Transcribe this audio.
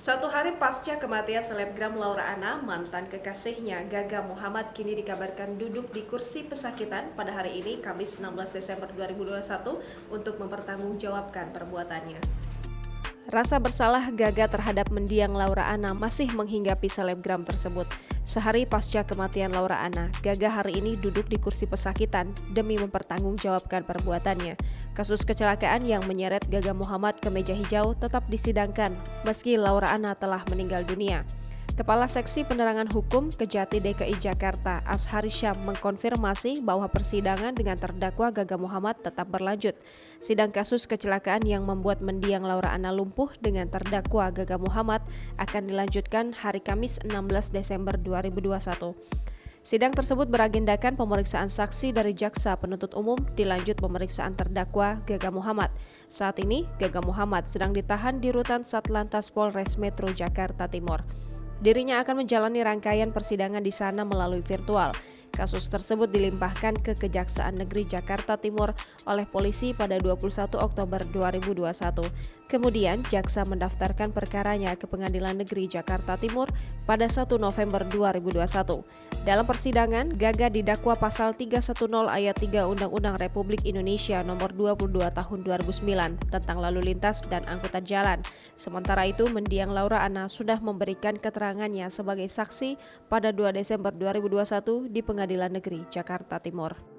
Satu hari pasca kematian selebgram Laura Anna, mantan kekasihnya Gaga Muhammad kini dikabarkan duduk di kursi pesakitan pada hari ini, Kamis 16 Desember 2021, untuk mempertanggungjawabkan perbuatannya. Rasa bersalah Gaga terhadap mendiang Laura Anna masih menghinggapi selebgram tersebut. Sehari pasca kematian Laura Anna, Gaga hari ini duduk di kursi pesakitan demi mempertanggungjawabkan perbuatannya. Kasus kecelakaan yang menyeret Gaga Muhammad ke meja hijau tetap disidangkan meski Laura Anna telah meninggal dunia. Kepala Seksi Penerangan Hukum Kejati DKI Jakarta, Ashari Syam, mengkonfirmasi bahwa persidangan dengan terdakwa Gaga Muhammad tetap berlanjut. Sidang kasus kecelakaan yang membuat mendiang Laura Anna lumpuh dengan terdakwa Gaga Muhammad akan dilanjutkan hari Kamis 16 Desember 2021. Sidang tersebut beragendakan pemeriksaan saksi dari jaksa penuntut umum dilanjut pemeriksaan terdakwa Gaga Muhammad. Saat ini, Gaga Muhammad sedang ditahan di Rutan Satlantas Polres Metro Jakarta Timur. Dirinya akan menjalani rangkaian persidangan di sana melalui virtual. Kasus tersebut dilimpahkan ke Kejaksaan Negeri Jakarta Timur oleh polisi pada 21 Oktober 2021. Kemudian, jaksa mendaftarkan perkaranya ke Pengadilan Negeri Jakarta Timur pada 1 November 2021. Dalam persidangan, Gaga didakwa pasal 310 ayat 3 Undang-Undang Republik Indonesia nomor 22 tahun 2009 tentang lalu lintas dan angkutan jalan. Sementara itu, mendiang Laura Anna sudah memberikan keterangannya sebagai saksi pada 2 Desember 2021 di Pengadilan Negeri Jakarta Timur.